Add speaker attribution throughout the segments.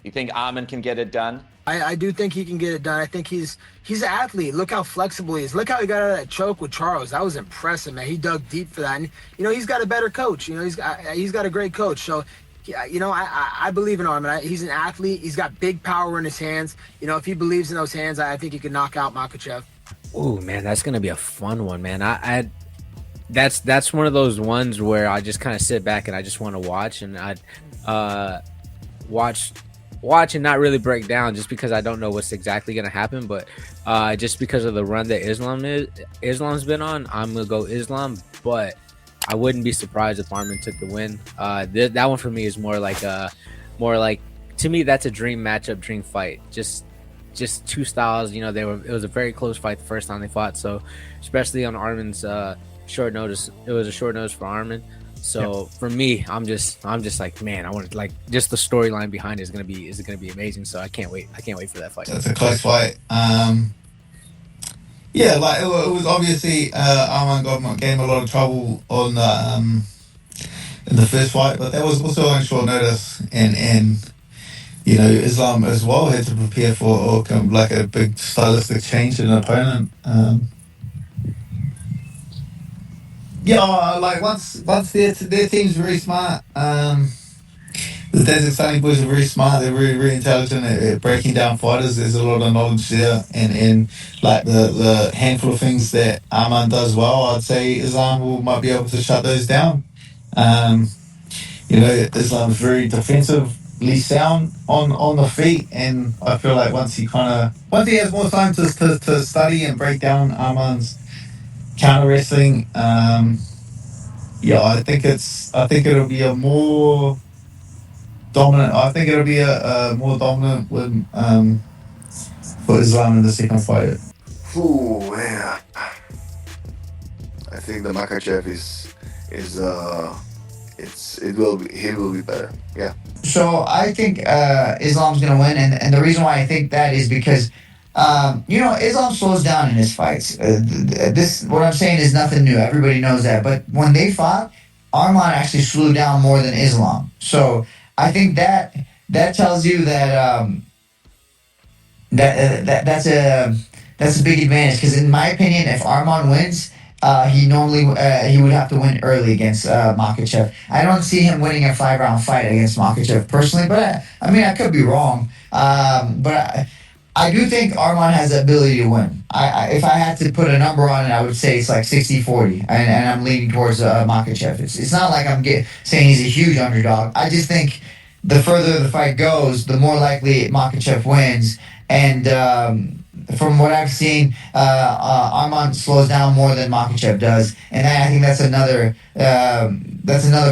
Speaker 1: You think Arman can get it done?
Speaker 2: I do think he can get it done. I think he's an athlete. Look how flexible he is. Look how he got out of that choke with Charles. That was impressive, man. He dug deep for that. And he's got a better coach. He's got a great coach. So yeah, I believe in Arman. He's an athlete. He's got big power in his hands. If he believes in those hands, I think he could knock out Makhachev.
Speaker 3: Oh man, that's gonna be a fun one, man. That's one of those ones where I just kind of sit back and I just want to watch, and I'd watch and not really break down just because I don't know what's exactly gonna happen. But just because of the run that Islam's been on, I'm gonna go Islam. But I wouldn't be surprised if Arman took the win. That one for me is more like to me that's a dream matchup, dream fight. Just two styles. It was a very close fight the first time they fought. So especially on Arman's short notice, it was a short notice for Arman. So for me, I'm just like, man, I want to like just the storyline behind it is gonna be amazing. So I can't wait for that fight.
Speaker 4: It's a close fight. Yeah, like it was obviously Arman got gave him a lot of trouble on in the first fight, but that was also on short notice, and Islam as well had to prepare for like a big stylistic change in an opponent. Yeah, like once their team's very smart. The Desert Sunny boys are very smart. They're very intelligent at breaking down fighters. There's a lot of knowledge there, and like the handful of things that Arman does well, I'd say Islam might be able to shut those down. Um, Islam's very defensively sound on the feet, and I feel like once he has more time to study and break down Arman's counter wrestling, yeah, I think it'll be a more dominant. I think it'll be a more dominant win for Islam in the second fight.
Speaker 5: Ooh, man. I think the Makhachev is it will be he will be better. Yeah.
Speaker 6: So I think Islam's gonna win, and the reason why I think that is because Islam slows down in his fights. This what I'm saying is nothing new. Everybody knows that. But when they fought, Arman actually slowed down more than Islam. So I think that tells you that's a big advantage. Because in my opinion, if Arman wins, he would have to win early against Makhachev. I don't see him winning a 5-round fight against Makhachev personally, but I mean I could be wrong. But I do think Arman has the ability to win. If I had to put a number on it, I would say it's like 60-40, and I'm leaning towards Makhachev. It's not like saying he's a huge underdog. I just think the further the fight goes, the more likely Makhachev wins. And from what I've seen, Arman slows down more than Makhachev does, and I think that's another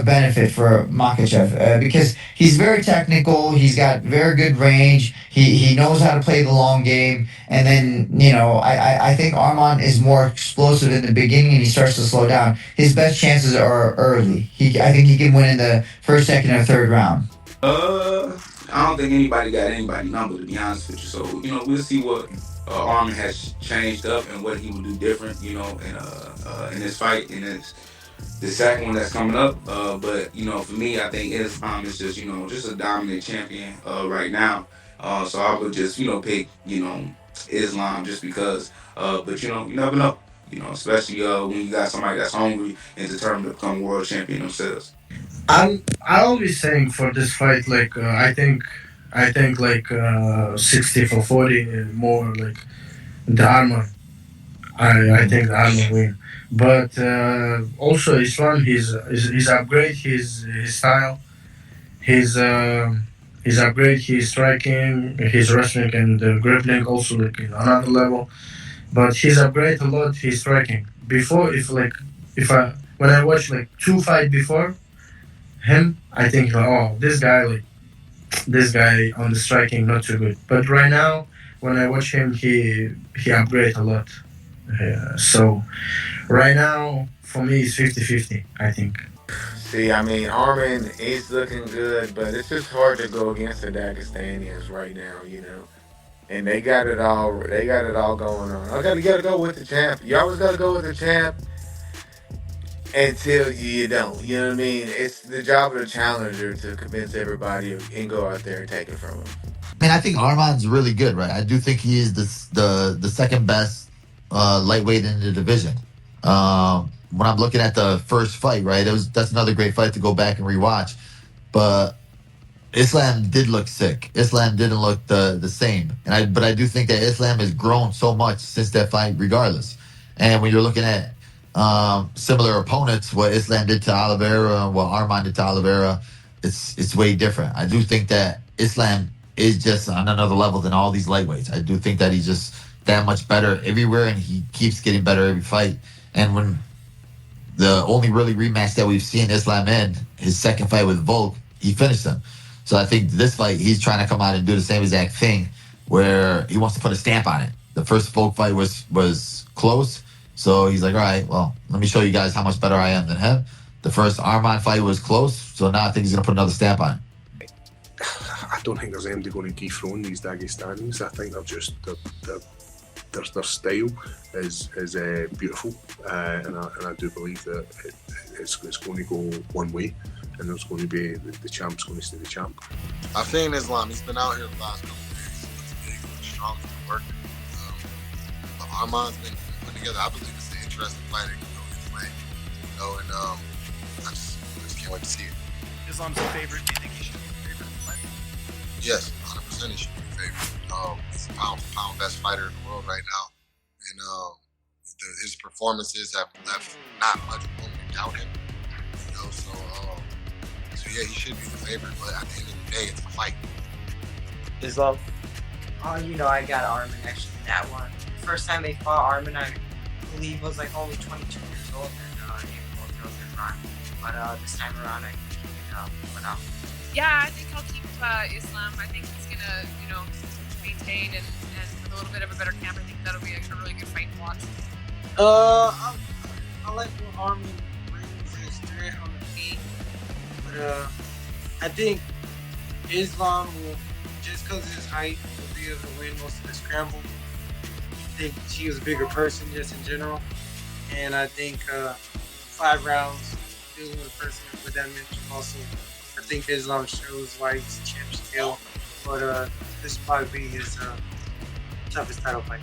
Speaker 6: benefit for Makhachev because he's very technical. He's got very good range. He knows how to play the long game, and then I think Arman is more explosive in the beginning, and he starts to slow down. His best chances are early. I think he can win in the first, second, or third round.
Speaker 7: I don't think anybody got anybody number, to be honest with you. So we'll see what Armin has changed up and what he will do different. In this fight, in the second one that's coming up. But for me, I think Islam is just a dominant champion right now. So I would just pick Islam just because. But you never know. Especially when you got somebody that's hungry and determined to become world champion themselves.
Speaker 8: I always saying for this fight, like I think like 60 for 40 more like the armor. I think the armor win. But also Islam, he's upgrade his style, his upgrade, his striking, his wrestling and grappling also like in another level. But he's upgrade a lot his striking. Before, if I when I watch like two fight before him, I think like, oh this guy on the striking not too good. But right now, when I watch him, he upgrade a lot. So right now, for me, it's 50-50, I think.
Speaker 9: See, I mean, Armin is looking good, but it's just hard to go against the Dagestanians right now, And they got it all. They got it all going on. I gotta go with the champ. You always gotta go with the champ. until you don't. You know what I mean? It's the job of the challenger to convince everybody and go out there and take it from them.
Speaker 4: I mean, I think Arman's really good, right? I do think he is the second best lightweight in the division. When I'm looking at the first fight, right, that's another great fight to go back and rewatch. But Islam did look sick. Islam didn't look the same, but I do think that Islam has grown so much since that fight, regardless. And when you're looking at similar opponents, what Islam did to Oliveira and what Arman did to Oliveira, it's way different. I do think that Islam is just on another level than all these lightweights. I do think that he's just that much better everywhere, and he keeps getting better every fight. And when the only really rematch that we've seen Islam in, his second fight with Volk, he finished him. So I think this fight, he's trying to come out and do the same exact thing, where he wants to put a stamp on it. The first Volk fight was close, so he's like, all right, well, let me show you guys how much better I am than him. The first Arman fight was close, so now I think he's gonna put another stamp on it.
Speaker 10: I don't think there's anybody going to dethrone these Dagestanis. I think their style is beautiful, and I do believe that it's going to go one way, and it's going to be the champ's going to stay the champ.
Speaker 11: I've seen Islam. He's been out here the last couple of days. He looks big, he looks strong, he's been working. But Arman's been put together. I believe it's an interesting fight that can go his way. And I just can't wait to see it.
Speaker 12: Islam's a favorite. Do you think he should be a favorite in the fight?
Speaker 11: Yes, 100% he should be a favorite. He's a pound for pound best fighter in the world right now. And his performances have left not much room to doubt him. So yeah, he should be the favorite, but at the end of the day, it's a fight.
Speaker 1: Islam?
Speaker 13: I got Arman actually in that one. First time they fought, Arman, I believe, was like only 22 years old, and both girls in run. But this time around, I think he went up.
Speaker 14: Yeah, I think I'll keep Islam. I think he's gonna, maintain and with a little bit of a better camp. I think that'll be a really good fight to watch.
Speaker 13: I like what Arman brings his strength on the feet, but I think Islam will, just because of his height, will be able to win most of the scramble. I think she was a bigger person just in general, and I think 5 rounds dealing with a person with that mental also. I think Islam shows why he's a champ still, but this will probably be his toughest title fight.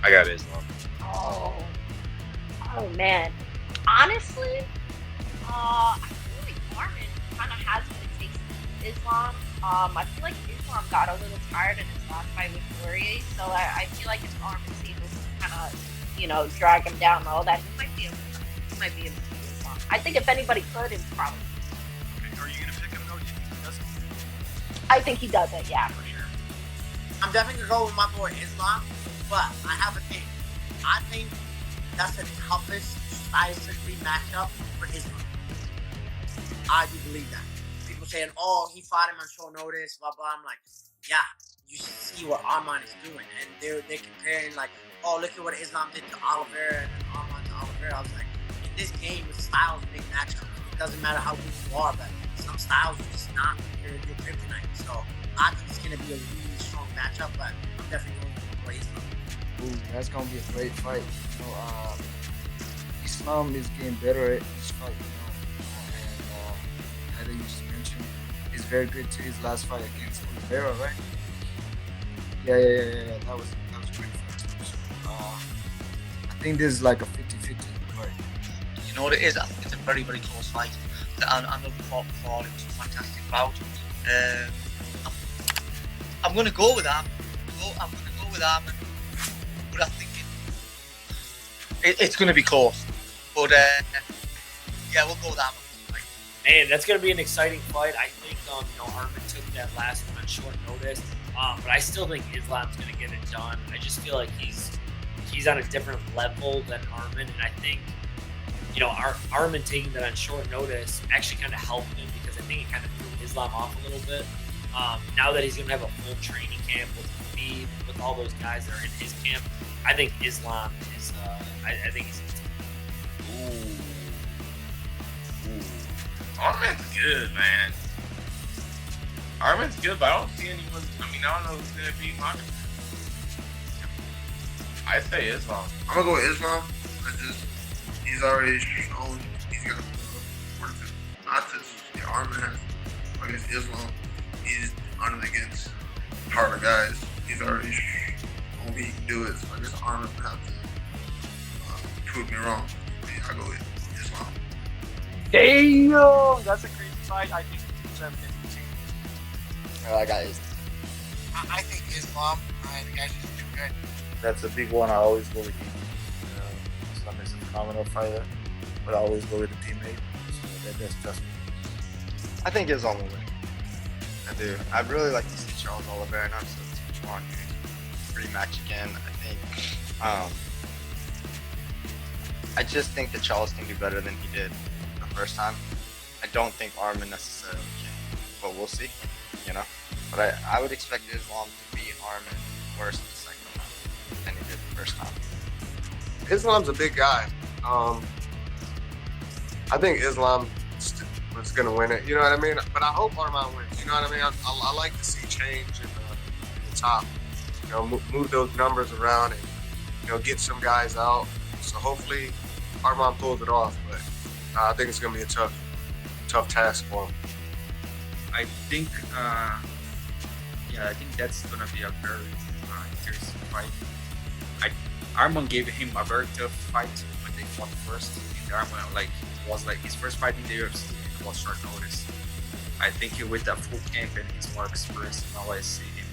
Speaker 1: I got Islam.
Speaker 15: Oh man. Honestly, I feel like Arman kind of has what it takes to beat Islam. I feel like Islam got a little tired in his last fight with Poirier, so I feel like if Arman's able to kind of, drag him down and all that, he might be able to beat Islam. I think if anybody could, it's probably.
Speaker 12: Okay, are you gonna pick him though? Do you think he does it?
Speaker 15: I think he does it, yeah, for sure.
Speaker 13: I'm definitely gonna go with my boy Islam, but I have a thing. I think that's the toughest stylistically matchup for Islam. I do believe that. People saying, "Oh, he fought him on short notice," blah blah. I'm like, yeah, you should see what Arman is doing, and they're comparing like, "Oh, look at what Islam did to Oliveira and Arman to Oliveira." I was like, in this game, with styles big matchup. It doesn't matter how good you are, but some styles are just not your kryptonite. So I think it's gonna be a really strong matchup, but I'm definitely going for Islam.
Speaker 16: Ooh, that's gonna be a great fight. Islam is getting better at each fight, and as you just mentioned, he's very good to his last fight against Oliveira, right? Yeah. That was a great fight too. So, I think this is like a 50-50 fight.
Speaker 17: You know what it is? I think it's a very, very close fight. I know before it was a fantastic bout. I'm going to go with Arman. I'm going to go with Arman. But I think it's going to be close. But yeah, we'll go with Arman.
Speaker 18: Man, that's going to be an exciting fight. I think Arman took that last one on short notice. But I still think Islam's going to get it done. I just feel like he's on a different level than Arman, and I think Arman taking that on short notice actually kind of helped him because I think it kind of threw Islam off a little bit. Now that he's going to have a full training camp with Khabib, with all those guys that are in his camp, I think Islam is. I think he's.
Speaker 7: Ooh. Arman's good, man. Arman's good, but I don't see anyone. I don't know who's gonna beat Makhachev. I say Islam.
Speaker 11: I'm gonna go with Islam.
Speaker 8: he's already shown he's got the work to not just the Arman has against Islam. He's done it against harder guys. He's already shown he can do it. So I guess Arman would have to prove me wrong. I go with Islam.
Speaker 12: Damn, that's a crazy fight. I think it's 50-50.
Speaker 17: I got Islam.
Speaker 19: I think Islam. The guy's just too good.
Speaker 20: That's a big one. I always go with him. Islam is a phenomenal fighter, but I always go with the teammate. So that's just me.
Speaker 21: I think Islam will win. I do. I'd really like to see Charles Oliveira and Tsarukyan rematch again. I just think that Charles can do better than he did the first time. I don't think Arman necessarily can, but we'll see, you know. But I would expect Islam to beat Arman worse the second time than he did the first time.
Speaker 22: Islam's a big guy. I think Islam was going to win it, you know what I mean? But I hope Arman wins, you know what I mean? I like to see change in the top, you know, move those numbers around and, you know, get some guys out. So hopefully Arman pulls it off, but I think it's going to be a tough task for him.
Speaker 23: I think, I think that's going to be a very interesting fight. Arman gave him a very tough fight when they fought first. Arman, it was like his first fight in the UFC. It was short notice. I think with the full camp and he's more experienced, now I see him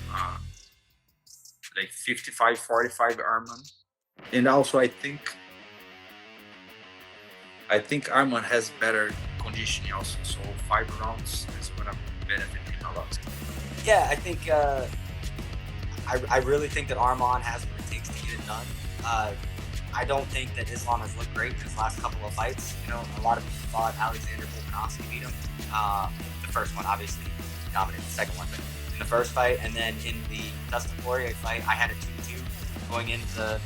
Speaker 23: 55-45 Arman. And also I think Arman has better conditioning also, so 5 rounds is going to benefit him a lot.
Speaker 17: Yeah, I think I really think that Arman has what it takes to get it done. I don't think that Islam has looked great in his last couple of fights. You know, a lot of people thought Alexander Volkanovski beat him. The first one, obviously, he dominated the second one, but in the first fight, and then in the Dustin Poirier fight, I had a 2-2 going into the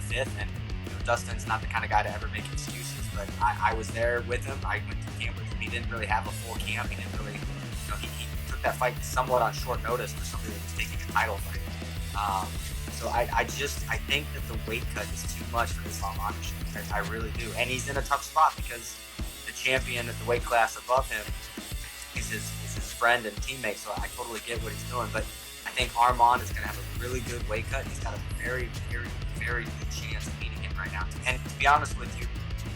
Speaker 17: fifth, and you know, Dustin's not the kind of guy to ever make excuses, but I was there with him. I went to camp with him. He didn't really have a full camp. He didn't really, you know, he took that fight somewhat on short notice for somebody that was taking a title fight. So I think that the weight cut is too much for Islam Makhachev. I really do. And he's in a tough spot because the champion at the weight class above him is his friend and teammate, so I totally get what he's doing. But I think Arman is going to have a really good weight cut. He's got a very, very, very good chance of beating him right now. And to be honest with you,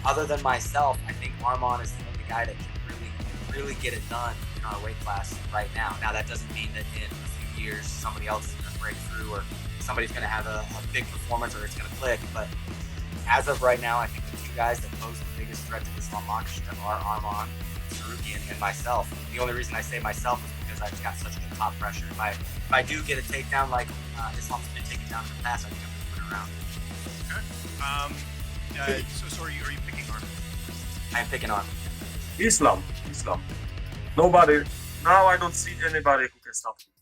Speaker 17: other than myself, I think Arman is the only guy that can really, really get it done in our weight class right now. Now, that doesn't mean that in a few years somebody else is going to break through or somebody's going to have a big performance or it's going to click. But as of right now, I think the two guys that pose the biggest threat to Islam Makhachev are Arman, Tsarukyan, and myself. The only reason I say myself is because I've got such good top pressure. If I do get a takedown like Islam's been taken down in the past, I think I'm going to win a round.
Speaker 12: Okay. So are you picking Arman?
Speaker 17: I'm picking Arman.
Speaker 24: Islam. Nobody. Now I don't see anybody who can stop him.